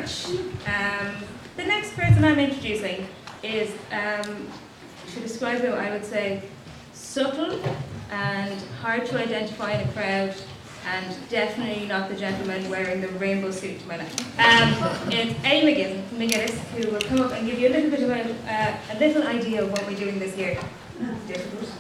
much. The next person I'm introducing is, to describe him, I would say, subtle and hard to identify in a crowd, and definitely not the gentleman wearing the rainbow suit to my left. It's Eddie McGuinness, who will come up and give you a little bit of a little idea of what we're doing this year. Difficult.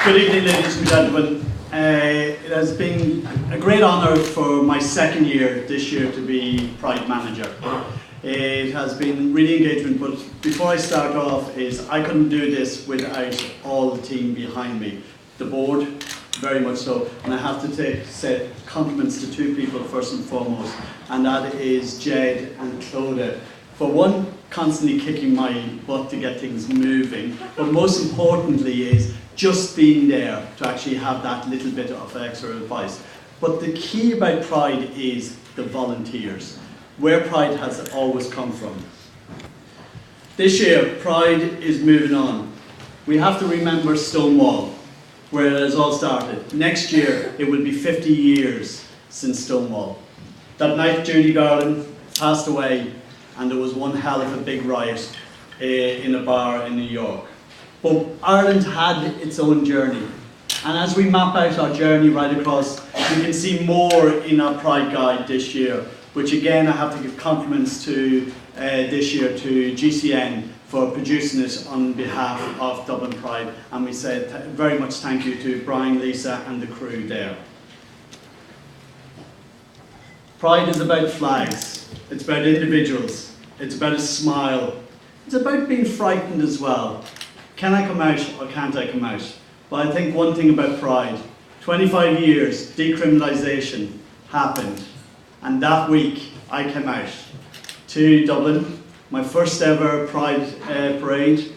Good evening, ladies and gentlemen. It has been a great honour for my second year this year to be Pride Manager. It has been really engagement, but before I start off I couldn't do this without all the team behind me. The board, very much so, and I have to say compliments to two people first and foremost, and that is Jed and Clodagh. For one, constantly kicking my butt to get things moving, but most importantly is just being there to actually have that little bit of extra advice. But the key about Pride is the volunteers, where Pride has always come from. This year, Pride is moving on. We have to remember Stonewall, where it has all started. Next year, it will be 50 years since Stonewall. That night, Judy Garland passed away, and there was one hell of a big riot in a bar in New York. But Ireland had its own journey. And as we map out our journey right across, you can see more in our Pride Guide this year, which again I have to give compliments to this year to GCN for producing it on behalf of Dublin Pride. And we say very much thank you to Brian, Lisa and the crew there. Pride is about flags, it's about individuals, it's about a smile, it's about being frightened as well. Can I come out or can't I come out? But I think one thing about Pride, 25 years decriminalisation happened, and that week I came out to Dublin, my first ever Pride parade.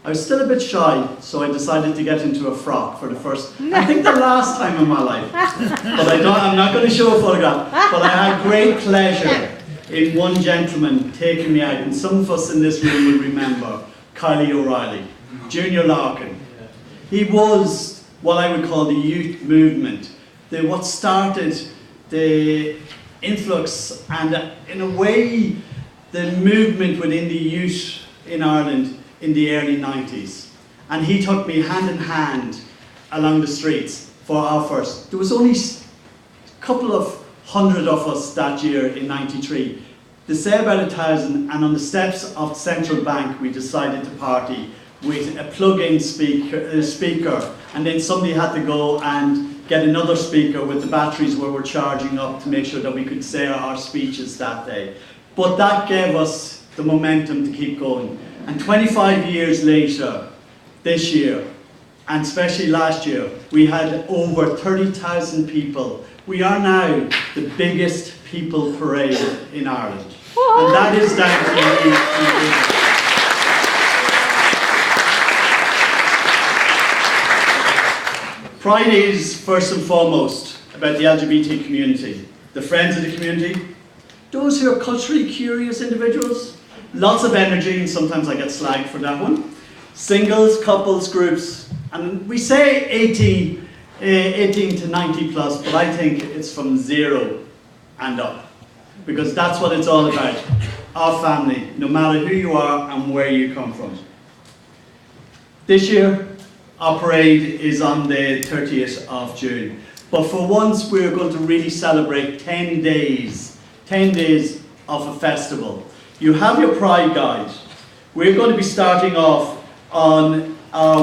I was still a bit shy, so I decided to get into a frock for the first, I think the last time in my life. But I'm not going to show a photograph, but I had great pleasure in one gentleman taking me out, and some of us in this room will remember Kylie O'Reilly, Junior Larkin. He was what I would call the youth movement, what started the influx and in a way the movement within the youth in Ireland in the early 90s. And he took me hand in hand along the streets for our first. There was only a couple of hundred of us that year in 93. They say about 1,000, and on the steps of Central Bank we decided to party with a plug-in speaker, and then somebody had to go and get another speaker with the batteries where we're charging up to make sure that we could say our speeches that day. But that gave us the momentum to keep going. And 25 years later, this year, and especially last year, we had over 30,000 people. We are now the biggest people parade in Ireland. And that is down to you. Pride is, first and foremost, about the LGBT community, the friends of the community, those who are culturally curious individuals, lots of energy, and sometimes I get slagged for that one, singles, couples, groups, and we say 18 to 90 plus, but I think it's from 0 and up, because that's what it's all about, our family, no matter who you are and where you come from. This year, our parade is on the 30th of June. But for once, we're going to really celebrate 10 days of a festival. You have your Pride Guide. We're going to be starting off on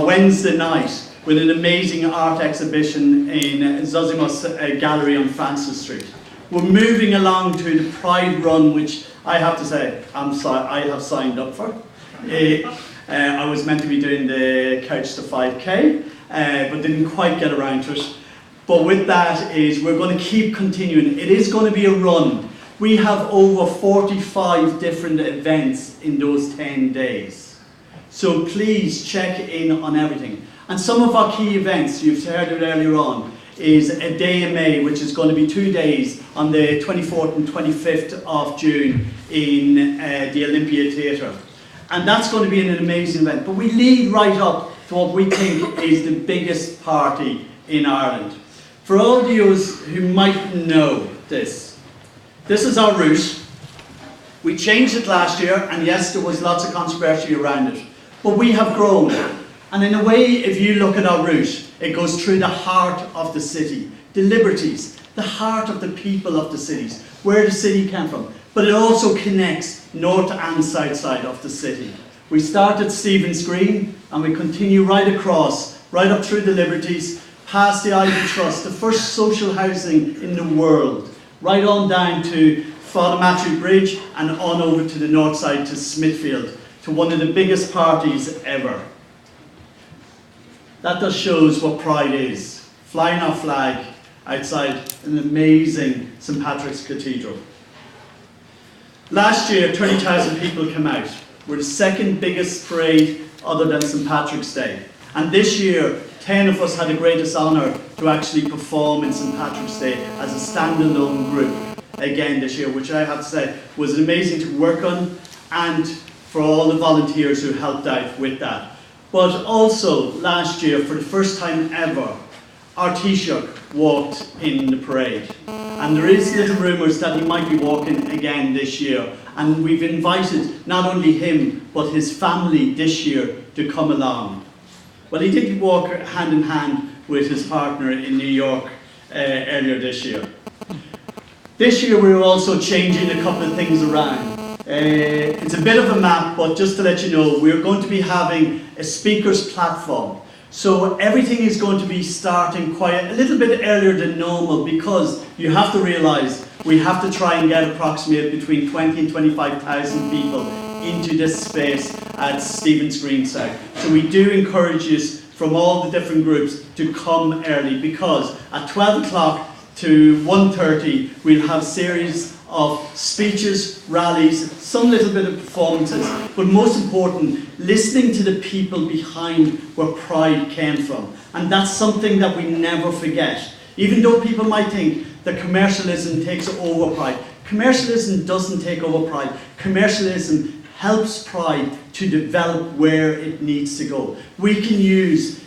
Wednesday night with an amazing art exhibition in Zosimus Gallery on Francis Street. We're moving along to the Pride Run, which I have to say, I have signed up for. I was meant to be doing the Couch to 5K, but didn't quite get around to it. But with that is, we're going to keep continuing. It is going to be a run. We have over 45 different events in those 10 days. So please check in on everything. And some of our key events, you've heard it earlier on, is a day in May, which is going to be 2 days on the 24th and 25th of June in the Olympia Theatre. And that's going to be an amazing event. But we lead right up to what we think is the biggest party in Ireland. For all of you who might know this is our route. We changed it last year, and yes, there was lots of controversy around it, but we have grown. And in a way, if you look at our route, it goes through the heart of the city, the liberties, the heart of the people of the cities, where the city came from. But it also connects north and south side of the city. We start at Stephen's Green, and we continue right across, right up through the Liberties, past the Ivy Trust, the first social housing in the world, right on down to Father Bridge, and on over to the north side to Smithfield, to one of the biggest parties ever. That just shows what Pride is. Flying our flag outside an amazing St. Patrick's Cathedral. Last year, 20,000 people came out. We're the second biggest parade other than St. Patrick's Day. And this year, 10 of us had the greatest honour to actually perform in St. Patrick's Day as a standalone group again this year, which I have to say was amazing to work on, and for all the volunteers who helped out with that. But also, last year, for the first time ever, our Taoiseach walked in the parade. And there is little rumours that he might be walking again this year. And we've invited not only him, but his family this year to come along. Well, he did walk hand in hand with his partner in New York earlier this year. This year we were also changing a couple of things around. It's a bit of a map, but just to let you know, we're going to be having a speakers platform. So everything is going to be starting quite a little bit earlier than normal, because you have to realise we have to try and get approximately between 20 and 25,000 people into this space at Stephen's Green South. So we do encourage you from all the different groups to come early, because at 12 o'clock to 1:30 we'll have a series of speeches, rallies, some little bit of performances, but most important, listening to the people behind where Pride came from. And that's something that we never forget. Even though people might think that commercialism takes over Pride, commercialism doesn't take over Pride. Commercialism helps Pride to develop where it needs to go. We can use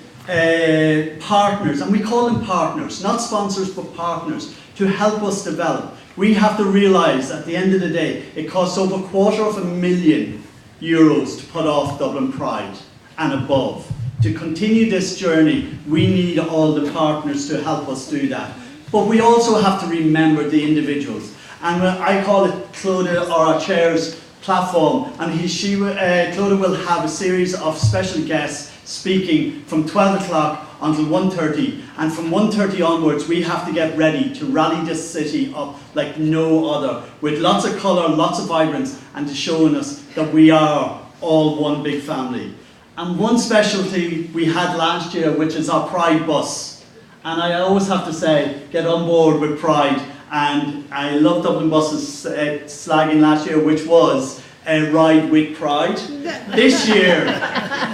partners, and we call them partners, not sponsors, but partners, to help us develop. We have to realise at the end of the day, it costs over €250,000 to put off Dublin Pride and above. To continue this journey, we need all the partners to help us do that. But we also have to remember the individuals. And I call it Clodagh, or our chair's platform, and Clodagh will have a series of special guests speaking from 12 o'clock until 1:30, and from 1:30 onwards we have to get ready to rally this city up like no other, with lots of colour, lots of vibrance, and to showing us that we are all one big family. And one specialty we had last year, which is our Pride bus. And I always have to say, get on board with Pride. And I love Dublin Bus's slagging last year, which was a ride with Pride. This year,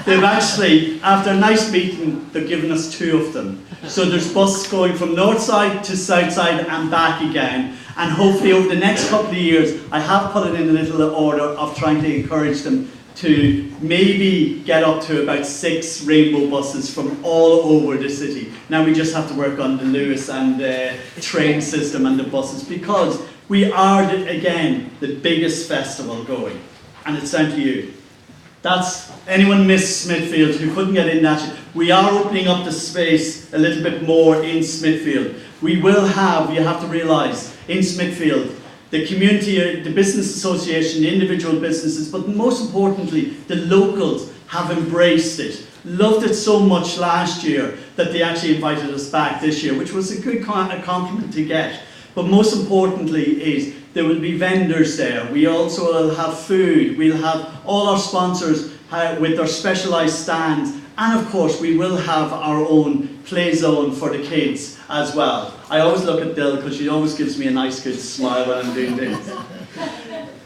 they've actually, after a nice meeting, they've given us 2 of them. So there's buses going from north side to south side and back again. And hopefully over the next couple of years, I have put it in a little order of trying to encourage them to maybe get up to about 6 rainbow buses from all over the city. Now we just have to work on the Lewis and the train system and the buses, because we are, again, the biggest festival going. And it's down to you. That's, anyone missed Smithfield who couldn't get in that year? We are opening up the space a little bit more in Smithfield. We will have, you have to realise, in Smithfield, the community, the business association, the individual businesses, but most importantly, the locals have embraced it. Loved it so much last year that they actually invited us back this year, which was a good compliment to get. But most importantly is there will be vendors there. We also will have food. We'll have all our sponsors with their specialised stands. And of course, we will have our own play zone for the kids as well. I always look at Dill because she always gives me a nice good smile when I'm doing things.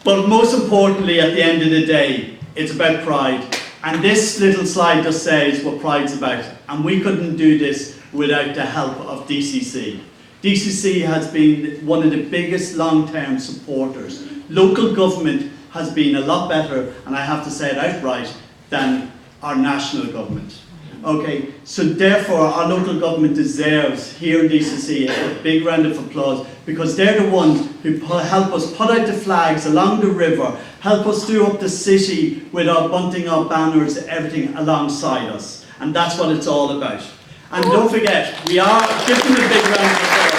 But most importantly, at the end of the day, it's about Pride. And this little slide just says what Pride's about. And we couldn't do this without the help of DCC. DCC has been one of the biggest long-term supporters. Local government has been a lot better, and I have to say it outright, than our national government. Okay, so therefore our local government deserves here in DCC a big round of applause, because they're the ones who help us put out the flags along the river, help us do up the city with our bunting, our banners, everything alongside us. And that's what it's all about. And don't forget, we are, give them a big round of applause.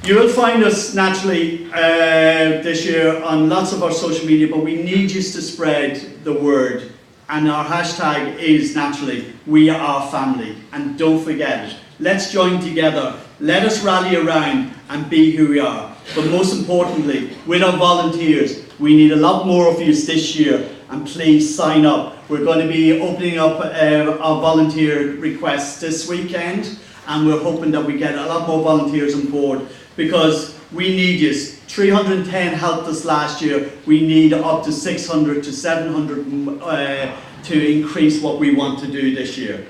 You will find us naturally this year on lots of our social media, but we need you to spread the word. And our hashtag is naturally, we are family. And don't forget it. Let's join together. Let us rally around and be who we are. But most importantly, with our volunteers, we need a lot more of you this year. And please sign up. We're going to be opening up our volunteer requests this weekend. And we're hoping that we get a lot more volunteers on board, because we need you. 310 helped us last year. We need up to 600 to 700 to increase what we want to do this year.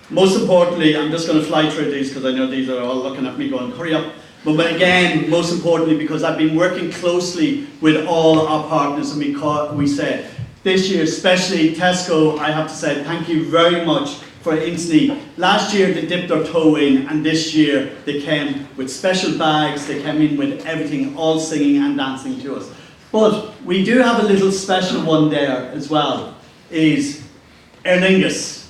Most importantly, I'm just going to fly through these because I know these are all looking at me going, hurry up. But again, most importantly, because I've been working closely with all our partners, and we said this year, especially Tesco, I have to say thank you very much. For instantly, last year they dipped their toe in, and this year they came with special bags, they came in with everything, all singing and dancing to us. But we do have a little special one there as well, is Aer Lingus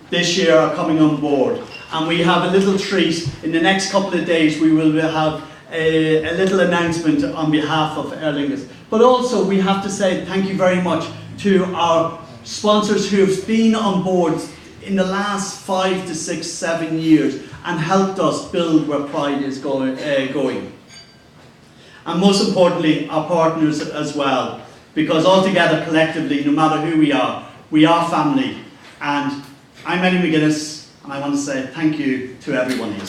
this year are coming on board. And we have a little treat. In the next couple of days we will have a little announcement on behalf of Aer Lingus. But also we have to say thank you very much to our sponsors who have been on board in the last 5 to 6, 7 years and helped us build where Pride is going. And most importantly, our partners as well, because altogether, collectively, no matter who we are family. And I'm Eddie McGuinness, and I want to say thank you to everyone here.